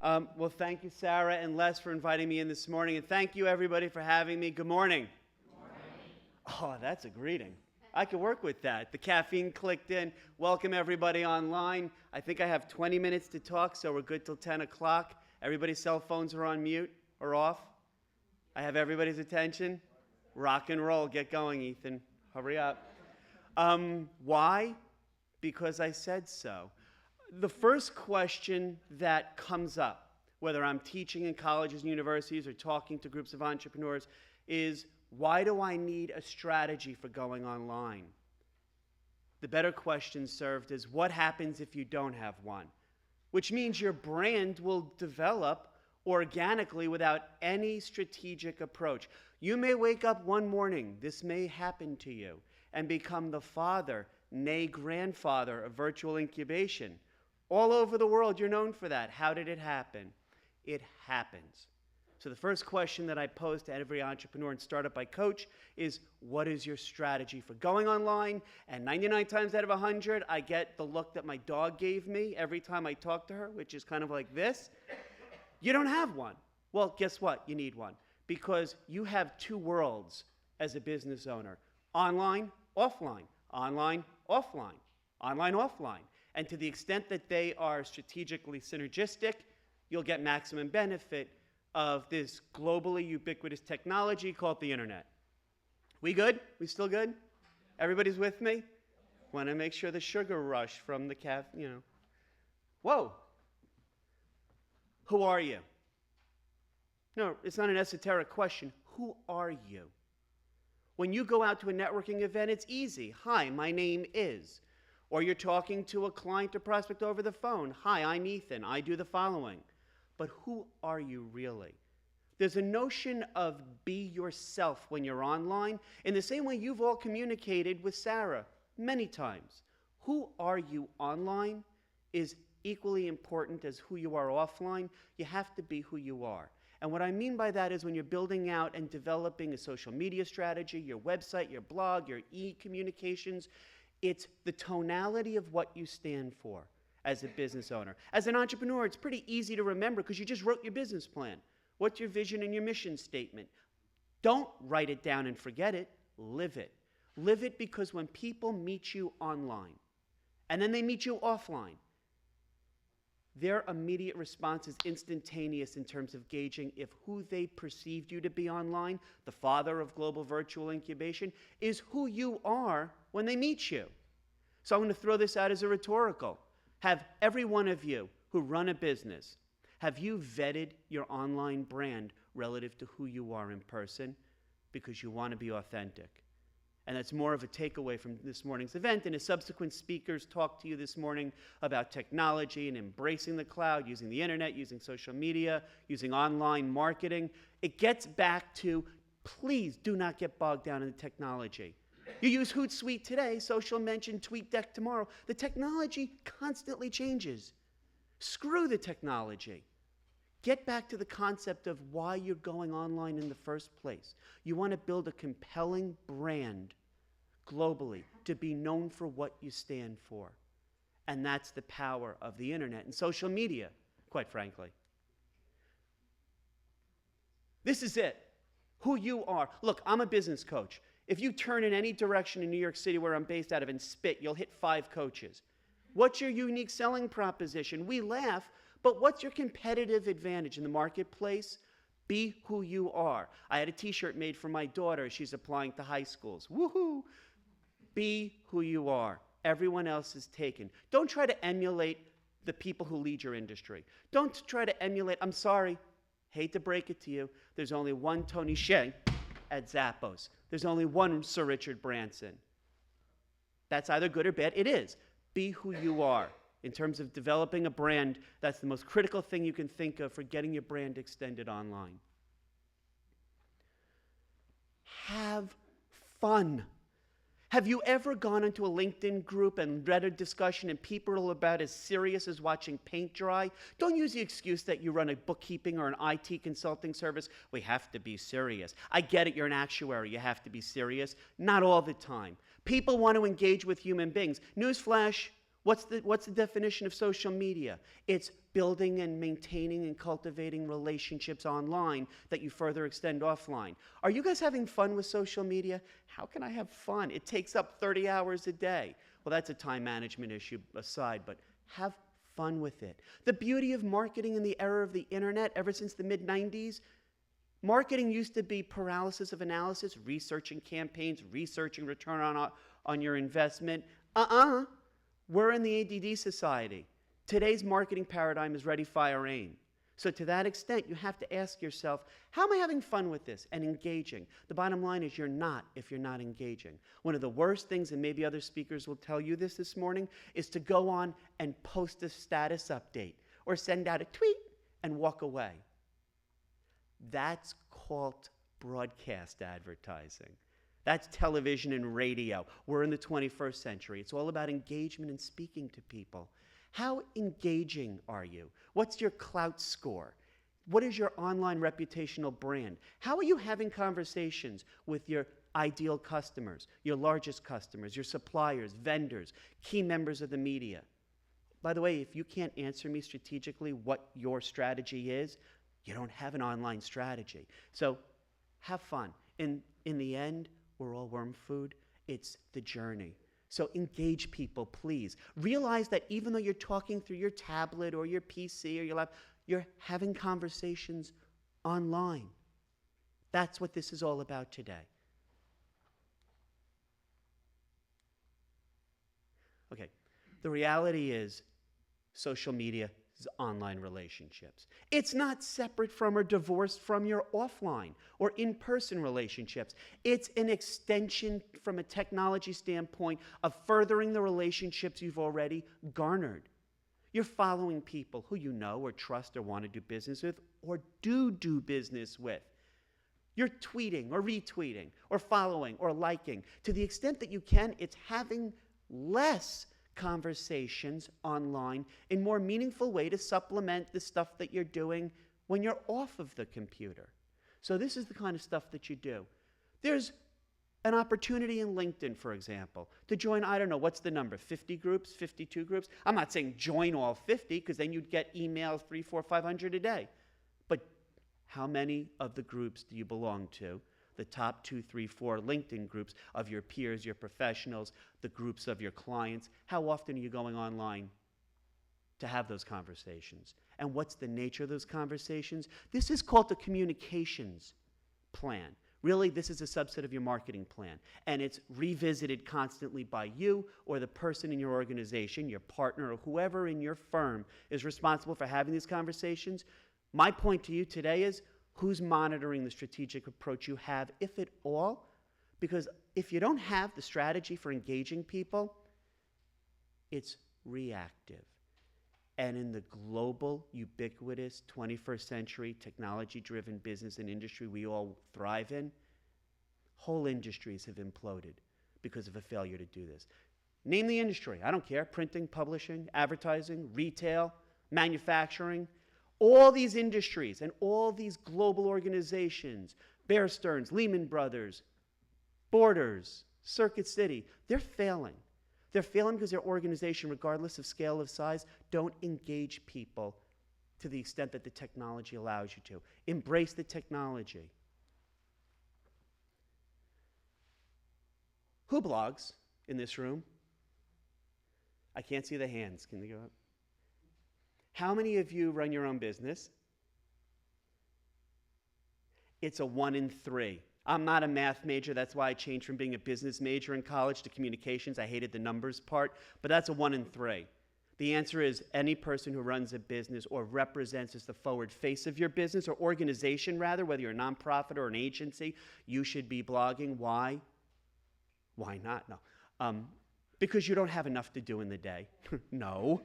Well, thank you, Sarah and Les, for inviting me in this morning, and thank you, everybody, for having me. Good morning. Good morning. Oh, that's a greeting. I could work with that. The caffeine clicked in. Welcome, everybody online. I think I have 20 minutes to talk, so we're good till 10 o'clock. Everybody's cell phones are on mute or off. I have everybody's attention. Rock and roll. Get going, Ethan. Hurry up. Why? Because I said so. The first question that comes up, whether I'm teaching in colleges and universities or talking to groups of entrepreneurs, is why do I need a strategy for going online? The better question served is what happens if you don't have one? Which means your brand will develop organically without any strategic approach. You may wake up one morning, this may happen to you, and become the father, nay grandfather of virtual incubation. All over the world, you're known for that. How did it happen? It happens. So the first question that I pose to every entrepreneur and startup I coach is, what is your strategy for going online? And 99 times out of 100, I get the look that my dog gave me every time I talk to her, which is kind of like this. You don't have one. Well, guess what? You need one. Because you have two worlds as a business owner. Online, offline. Online, offline. Online, offline. And to the extent that they are strategically synergistic, you'll get maximum benefit of this globally ubiquitous technology called the internet. We good? We still good? Everybody's with me? Want to make sure the sugar rush from the caffeine, Whoa. Who are you? No, it's not an esoteric question. Who are you? When you go out to a networking event, it's easy. Hi, my name is. Or you're talking to a client or prospect over the phone. Hi, I'm Ethan. I do the following. But who are you really? There's a notion of be yourself when you're online, in the same way you've all communicated with Sarah many times. Who are you online is equally important as who you are offline. You have to be who you are. And what I mean by that is when you're building out and developing a social media strategy, your website, your blog, your e-communications, it's the tonality of what you stand for as a business owner. As an entrepreneur, it's pretty easy to remember because you just wrote your business plan. What's your vision and your mission statement? Don't write it down and forget it. Live it. Live it because when people meet you online and then they meet you offline, their immediate response is instantaneous in terms of gauging if who they perceived you to be online, the father of global virtual incubation, is who you are when they meet you. So I'm going to throw this out as a rhetorical. Have every one of you who run a business, have you vetted your online brand relative to who you are in person? Because you want to be authentic. And that's more of a takeaway from this morning's event. And as subsequent speakers talk to you this morning about technology and embracing the cloud, using the internet, using social media, using online marketing, it gets back to, please do not get bogged down in the technology. You use Hootsuite today, Social Mention, TweetDeck tomorrow. The technology constantly changes. Screw the technology. Get back to the concept of why you're going online in the first place. You want to build a compelling brand globally to be known for what you stand for. And that's the power of the internet and social media, quite frankly. This is it. Who you are. Look, I'm a business coach. If you turn in any direction in New York City where I'm based out of and spit, you'll hit 5 coaches. What's your unique selling proposition? We laugh, but what's your competitive advantage in the marketplace? Be who you are. I had a t-shirt made for my daughter. She's applying to high schools. Woohoo! Be who you are. Everyone else is taken. Don't try to emulate the people who lead your industry. Don't try to emulate, I'm sorry, hate to break it to you, there's only one Tony Hsieh at Zappos. There's only one Sir Richard Branson. That's either good or bad. It is. Be who you are. In terms of developing a brand, that's the most critical thing you can think of for getting your brand extended online. Have fun. Have you ever gone into a LinkedIn group and read a discussion and people are about as serious as watching paint dry? Don't use the excuse that you run a bookkeeping or an IT consulting service. We have to be serious. I get it, you're an actuary, you have to be serious. Not all the time. People want to engage with human beings. Newsflash, What's the definition of social media? It's building and maintaining and cultivating relationships online that you further extend offline. Are you guys having fun with social media? How can I have fun? It takes up 30 hours a day. Well, that's a time management issue aside, but have fun with it. The beauty of marketing in the era of the internet, ever since the mid-90s, marketing used to be paralysis of analysis, researching campaigns, researching return on your investment. We're in the ADD society. Today's marketing paradigm is ready, fire, aim. So to that extent, you have to ask yourself, how am I having fun with this and engaging? The bottom line is you're not if you're not engaging. One of the worst things, and maybe other speakers will tell you this morning, is to go on and post a status update or send out a tweet and walk away. That's called broadcast advertising. That's television and radio. We're in the 21st century. It's all about engagement and speaking to people. How engaging are you? What's your clout score? What is your online reputational brand? How are you having conversations with your ideal customers, your largest customers, your suppliers, vendors, key members of the media? By the way, if you can't answer me strategically what your strategy is, you don't have an online strategy. So have fun. In the end, we're all worm food. It's the journey. So engage people, please. Realize that even though you're talking through your tablet or your PC or your laptop, you're having conversations online. That's what this is all about today. Okay, the reality is social media is online relationships. It's not separate from or divorced from your offline or in-person relationships. It's an extension from a technology standpoint of furthering the relationships you've already garnered. You're following people who you know or trust or want to do business with or do business with. You're tweeting or retweeting or following or liking. To the extent that you can, it's having less conversations online in more meaningful way to supplement the stuff that you're doing when you're off of the computer. So this is the kind of stuff that you do. There's an opportunity in LinkedIn, for example, to join, I don't know, what's the number, 50 groups, 52 groups? I'm not saying join all 50, because then you'd get emails 300, 400, 500 a day. But how many of the groups do you belong to? The top 2, 3, 4 LinkedIn groups of your peers, your professionals, the groups of your clients. How often are you going online to have those conversations? And what's the nature of those conversations? This is called the communications plan. Really, this is a subset of your marketing plan. And it's revisited constantly by you or the person in your organization, your partner, or whoever in your firm is responsible for having these conversations. My point to you today is, who's monitoring the strategic approach you have, if at all? Because if you don't have the strategy for engaging people, it's reactive. And in the global, ubiquitous, 21st century, technology-driven business and industry we all thrive in, whole industries have imploded because of a failure to do this. Name the industry. I don't care. Printing, publishing, advertising, retail, manufacturing. All these industries and all these global organizations, Bear Stearns, Lehman Brothers, Borders, Circuit City, they're failing. They're failing because their organization, regardless of scale of size, don't engage people to the extent that the technology allows you to. Embrace the technology. Who blogs in this room? I can't see the hands. Can they go up? How many of you run your own business? It's a 1 in 3. I'm not a math major. That's why I changed from being a business major in college to communications. I hated the numbers part, but that's a 1 in 3. The answer is any person who runs a business or represents as the forward face of your business or organization, rather, whether you're a nonprofit or an agency, you should be blogging. Why? Why not? No. Because you don't have enough to do in the day. No.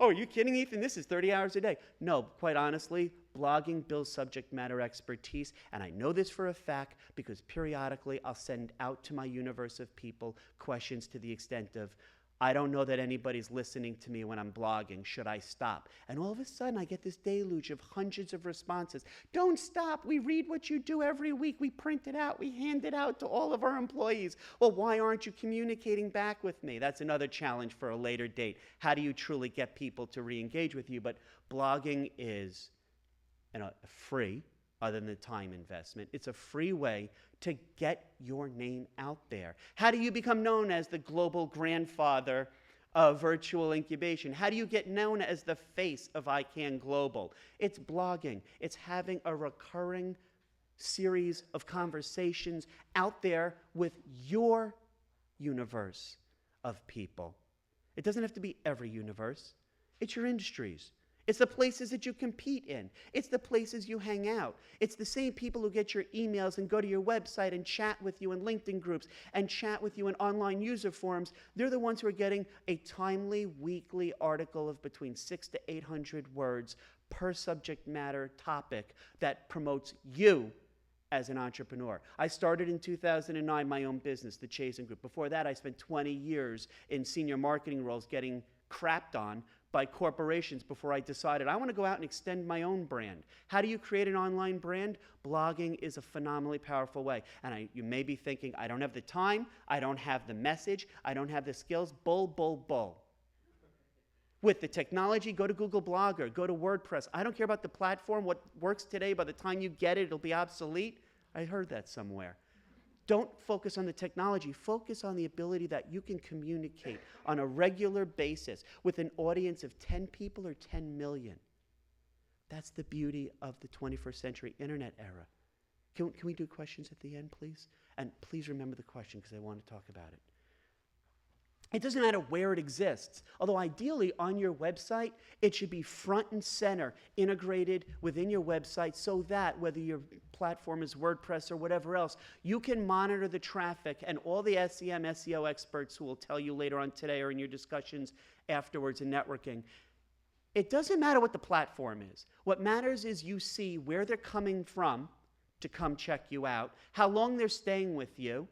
Oh, are you kidding, Ethan? This is 30 hours a day. No, quite honestly, blogging builds subject matter expertise, and I know this for a fact because periodically I'll send out to my universe of people questions to the extent of, I don't know that anybody's listening to me when I'm blogging. Should I stop? And all of a sudden, I get this deluge of hundreds of responses. Don't stop. We read what you do every week. We print it out. We hand it out to all of our employees. Well, why aren't you communicating back with me? That's another challenge for a later date. How do you truly get people to re-engage with you? But blogging is free, other than the time investment. It's a free way to get your name out there. How do you become known as the global grandfather of virtual incubation? How do you get known as the face of iCAN-Global? It's blogging. It's having a recurring series of conversations out there with your universe of people. It doesn't have to be every universe. It's your industries. It's the places that you compete in. It's the places you hang out. It's the same people who get your emails and go to your website and chat with you in LinkedIn groups and chat with you in online user forums. They're the ones who are getting a timely weekly article of between 600 to 800 words per subject matter topic that promotes you as an entrepreneur. I started in 2009 my own business, the Chazin Group. Before that, I spent 20 years in senior marketing roles getting crapped on by corporations before I decided I want to go out and extend my own brand. How do you create an online brand? Blogging is a phenomenally powerful way. And you may be thinking, I don't have the time, I don't have the message, I don't have the skills. Bull, bull, bull. With the technology, go to Google Blogger, go to WordPress. I don't care about the platform. What works today, by the time you get it, it'll be obsolete. I heard that somewhere. Don't focus on the technology. Focus on the ability that you can communicate on a regular basis with an audience of 10 people or 10 million. That's the beauty of the 21st century internet era. Can we do questions at the end, please? And please remember the question because I want to talk about it. It doesn't matter where it exists, although ideally on your website, it should be front and center, integrated within your website so that whether your platform is WordPress or whatever else, you can monitor the traffic and all the SEM, SEO experts who will tell you later on today or in your discussions afterwards in networking. It doesn't matter what the platform is. What matters is you see where they're coming from to come check you out, how long they're staying with you,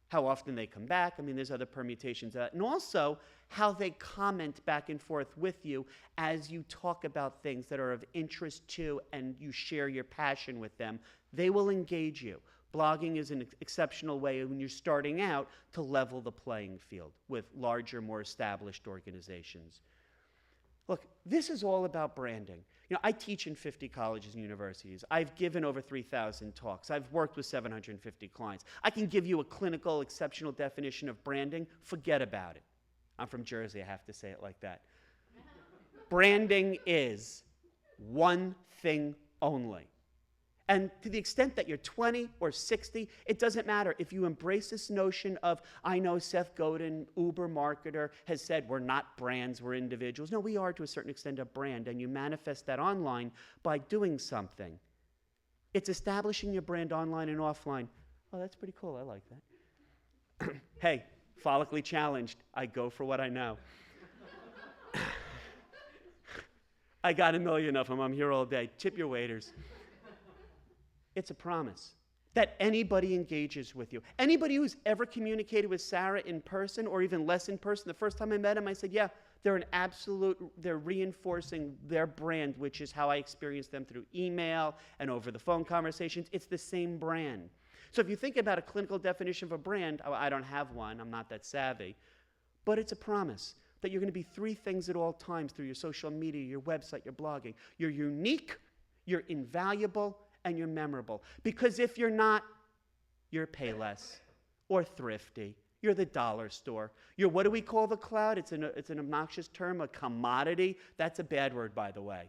how often they come back. I mean, there's other permutations of that. And also, how they comment back and forth with you as you talk about things that are of interest to and you share your passion with them. They will engage you. Blogging is an exceptional way when you're starting out to level the playing field with larger, more established organizations. Look, this is all about branding. You know, I teach in 50 colleges and universities. I've given over 3,000 talks. I've worked with 750 clients. I can give you a clinical, exceptional definition of branding. Forget about it. I'm from Jersey. I have to say it like that. Branding is one thing only. And to the extent that you're 20 or 60, it doesn't matter. If you embrace this notion of, I know Seth Godin, Uber marketer, has said we're not brands, we're individuals. No, we are to a certain extent a brand, and you manifest that online by doing something. It's establishing your brand online and offline. Oh, that's pretty cool. I like that. Hey, follically challenged. I go for what I know. I got a million of them. I'm here all day. Tip your waiters. It's a promise that anybody engages with you. Anybody who's ever communicated with Sarah in person or even less in person, the first time I met him, I said, yeah, they're reinforcing their brand, which is how I experience them through email and over the phone conversations. It's the same brand. So if you think about a clinical definition of a brand, I don't have one, I'm not that savvy, but it's a promise that you're going to be three things at all times through your social media, your website, your blogging. You're unique, you're invaluable, and you're memorable. Because if you're not, you're Payless or thrifty. You're the dollar store. You're, what do we call the cloud? It's an obnoxious term, a commodity. That's a bad word, by the way.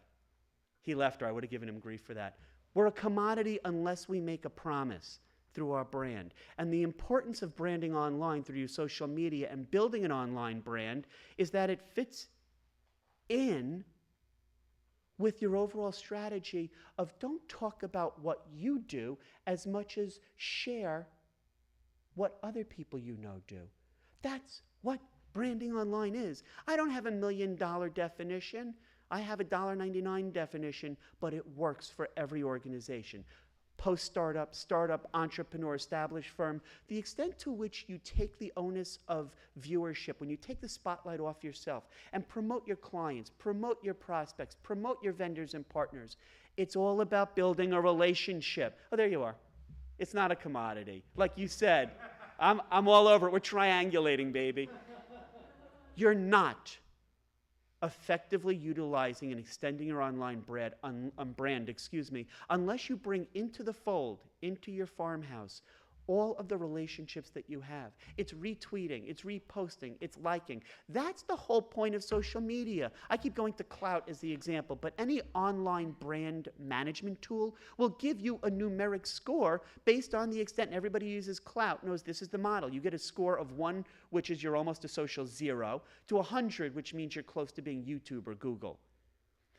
He left, or I would have given him grief for that. We're a commodity unless we make a promise through our brand. And the importance of branding online through your social media and building an online brand is that it fits in with your overall strategy of don't talk about what you do as much as share what other people you know do. That's what branding online is. I don't have $1 million definition. I have a $1.99 definition, but it works for every organization. post-startup, startup, entrepreneur, established firm, the extent to which you take the onus of viewership, when you take the spotlight off yourself and promote your clients, promote your prospects, promote your vendors and partners, it's all about building a relationship. Oh, there you are. It's not a commodity. Like you said, I'm all over it. We're triangulating, baby. You're not effectively utilizing and extending your online brand, unless you bring into the fold, into your farmhouse, all of the relationships that you have. It's retweeting, it's reposting, it's liking. That's the whole point of social media. I keep going to Clout as the example, but any online brand management tool will give you a numeric score based on the extent, and everybody uses Clout, knows this is the model. You get a score of 1, which is you're almost a social 0, to 100, which means you're close to being YouTube or Google.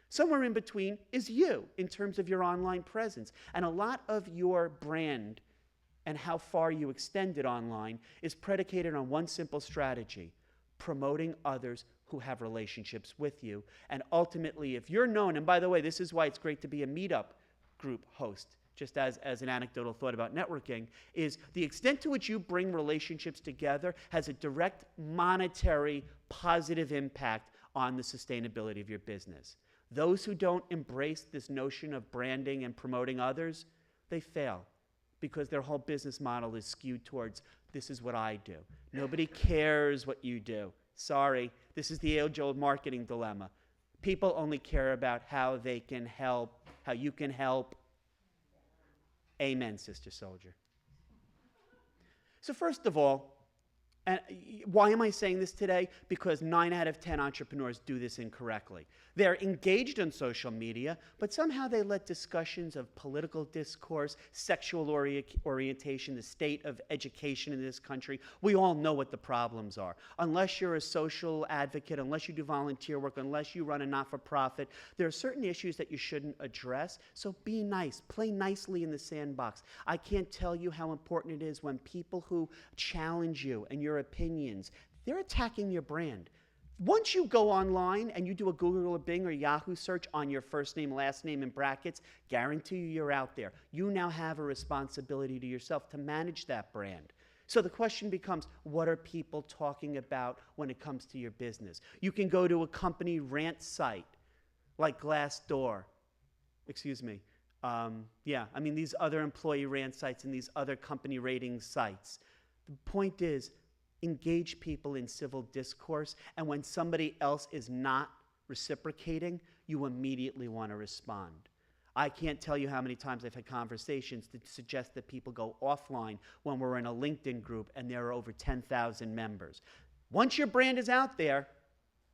Somewhere in between is you in terms of your online presence. And a lot of your brand and how far you extend it online is predicated on one simple strategy: promoting others who have relationships with you. And ultimately, if you're known, and by the way, this is why it's great to be a meetup group host, just as an anecdotal thought about networking, is the extent to which you bring relationships together has a direct monetary positive impact on the sustainability of your business. Those who don't embrace this notion of branding and promoting others, they fail, because their whole business model is skewed towards, this is what I do. Nobody cares what you do. Sorry, this is the age-old marketing dilemma. People only care about how they can help, how you can help. Amen, Sister Soldier. So first of all, and why am I saying this today? Because 9 out of 10 entrepreneurs do this incorrectly. They're engaged on social media, but somehow they let discussions of political discourse, sexual orientation, the state of education in this country, we all know what the problems are. Unless you're a social advocate, unless you do volunteer work, unless you run a not-for-profit, there are certain issues that you shouldn't address. So be nice. Play nicely in the sandbox. I can't tell you how important it is when people who challenge you and your opinions, they're attacking your brand. Once you go online and you do a Google or Bing or Yahoo search on your first name, last name in brackets, guarantee you're out there. You now have a responsibility to yourself to manage that brand. So the question becomes, what are people talking about when it comes to your business? You can go to a company rant site like Glassdoor. These other employee rant sites and these other company rating sites. The point is, engage people in civil discourse, and when somebody else is not reciprocating, you immediately want to respond. I can't tell you how many times I've had conversations that suggest that people go offline when we're in a LinkedIn group and there are over 10,000 members. Once your brand is out there,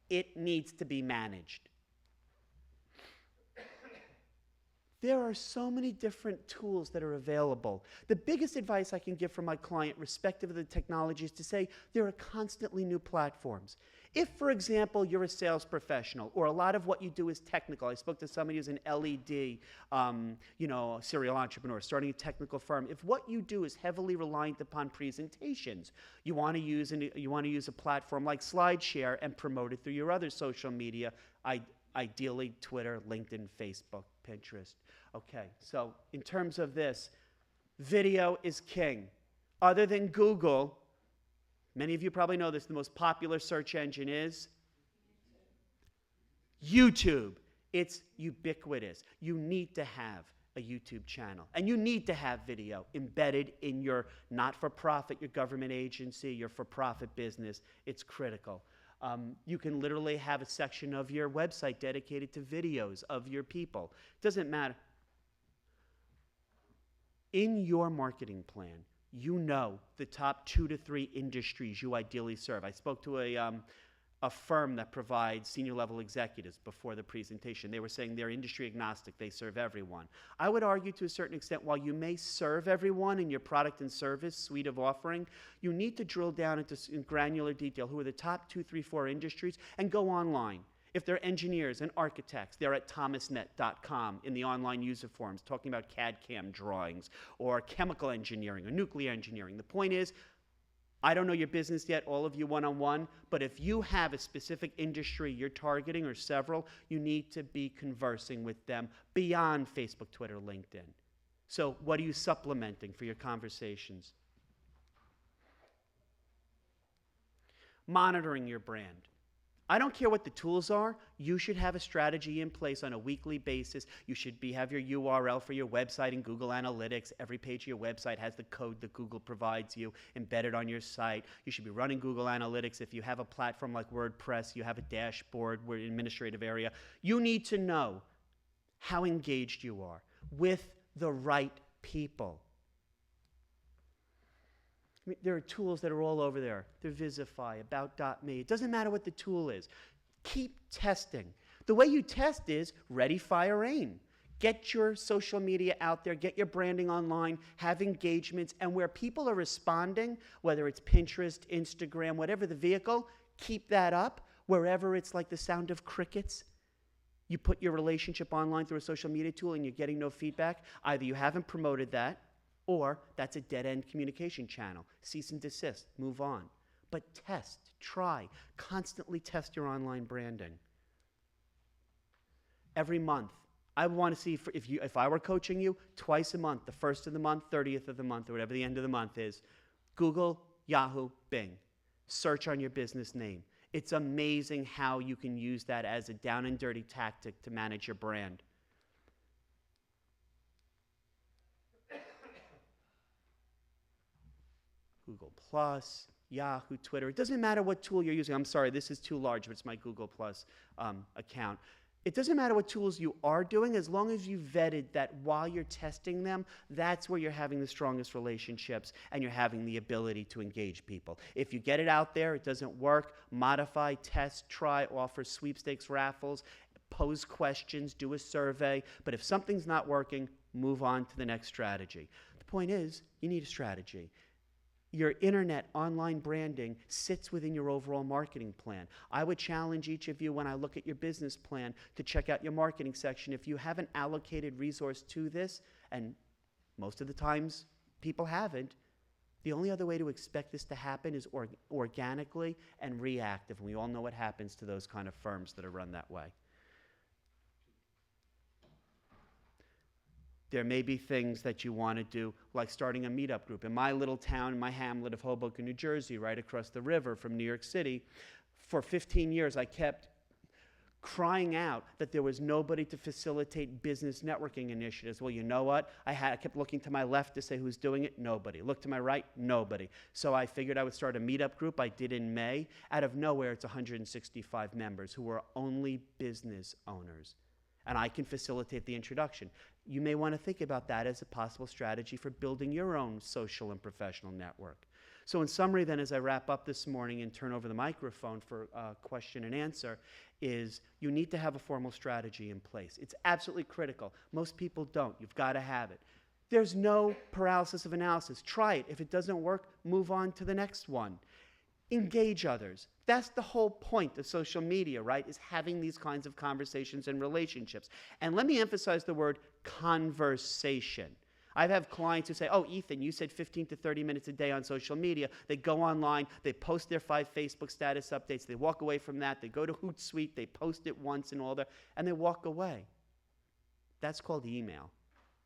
it needs to be managed. There are so many different tools that are available. The biggest advice I can give for my client, respective of the technology, is to say there are constantly new platforms. If, for example, you're a sales professional, or a lot of what you do is technical. I spoke to somebody who's an LED, serial entrepreneur, starting a technical firm. If what you do is heavily reliant upon presentations, you want to use a platform like SlideShare and promote it through your other social media, ideally Twitter, LinkedIn, Facebook, Pinterest. Okay, so in terms of this, video is king. Other than Google, many of you probably know this, the most popular search engine is YouTube. It's ubiquitous. You need to have a YouTube channel, and you need to have video embedded in your not-for-profit, your government agency, your for-profit business. It's critical. You can literally have a section of your website dedicated to videos of your people. Doesn't matter. In your marketing plan, you know the top 2 to 3 industries you ideally serve. I spoke to a firm that provides senior level executives before the presentation. They were saying they're industry agnostic. They serve everyone. I would argue to a certain extent, while you may serve everyone in your product and service suite of offering, you need to drill down into granular detail. Who are the top 2, 3, 4 industries? And go online. If they're engineers and architects, they're at thomasnet.com in the online user forums talking about CAD/CAM drawings, or chemical engineering or nuclear engineering. The point is, I don't know your business yet, all of you one-on-one, but if you have a specific industry you're targeting, or several, you need to be conversing with them beyond Facebook, Twitter, LinkedIn. So what are you supplementing for your conversations? Monitoring your brand. I don't care what the tools are. You should have a strategy in place on a weekly basis. You should have your URL for your website in Google Analytics. Every page of your website has the code that Google provides you embedded on your site. You should be running Google Analytics. If you have a platform like WordPress, you have a dashboard, administrative area. You need to know how engaged you are with the right people. I mean, there are tools that are all over there. They're Visify, About.me. It doesn't matter what the tool is. Keep testing. The way you test is ready, fire, aim. Get your social media out there. Get your branding online. Have engagements. And where people are responding, whether it's Pinterest, Instagram, whatever the vehicle, keep that up. Wherever it's like the sound of crickets, you put your relationship online through a social media tool and you're getting no feedback. Either you haven't promoted that, or that's a dead-end communication channel. Cease and desist, move on. But test, try, constantly test your online branding. Every month, I want to see if I were coaching you, twice a month, the 1st of the month, 30th of the month, or whatever the end of the month is, Google, Yahoo, Bing. Search on your business name. It's amazing how you can use that as a down and dirty tactic to manage your brand. Google Plus, Yahoo, Twitter. It doesn't matter what tool you're using. I'm sorry, this is too large, but it's my Google Plus account. It doesn't matter what tools you are doing, as long as you vetted that while you're testing them, that's where you're having the strongest relationships and you're having the ability to engage people. If you get it out there, it doesn't work, modify, test, try, offer sweepstakes, raffles, pose questions, do a survey. But if something's not working, move on to the next strategy. The point is, you need a strategy. Your internet online branding sits within your overall marketing plan. I would challenge each of you when I look at your business plan to check out your marketing section. If you haven't allocated resource to this, and most of the times people haven't, the only other way to expect this to happen is organically and reactive. And we all know what happens to those kind of firms that are run that way. There may be things that you want to do, like starting a meetup group. In my little town, in my hamlet of Hoboken, New Jersey, right across the river from New York City, for 15 years I kept crying out that there was nobody to facilitate business networking initiatives. Well, you know what? I kept looking to my left to say who's doing it. Nobody. Look to my right. Nobody. So I figured I would start a meetup group. I did in May. Out of nowhere, it's 165 members who are only business owners. And I can facilitate the introduction. You may want to think about that as a possible strategy for building your own social and professional network. So in summary then, as I wrap up this morning and turn over the microphone for question and answer, is you need to have a formal strategy in place. It's absolutely critical. Most people don't. You've got to have it. There's no paralysis of analysis. Try it. If it doesn't work, move on to the next one. Engage others. That's the whole point of social media, right? Is having these kinds of conversations and relationships. And let me emphasize the word conversation. I have clients who say, oh, Ethan, you said 15 to 30 minutes a day on social media. They go online, they post their 5 Facebook status updates, they walk away from that, they go to Hootsuite, they post it once and all that, and they walk away. That's called email.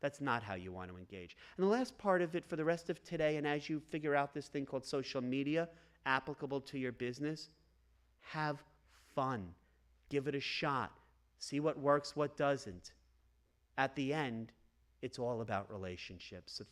That's not how you want to engage. And the last part of it for the rest of today, and as you figure out this thing called social media, applicable to your business, have fun. Give it a shot. See what works, what doesn't. At the end, it's all about relationships. So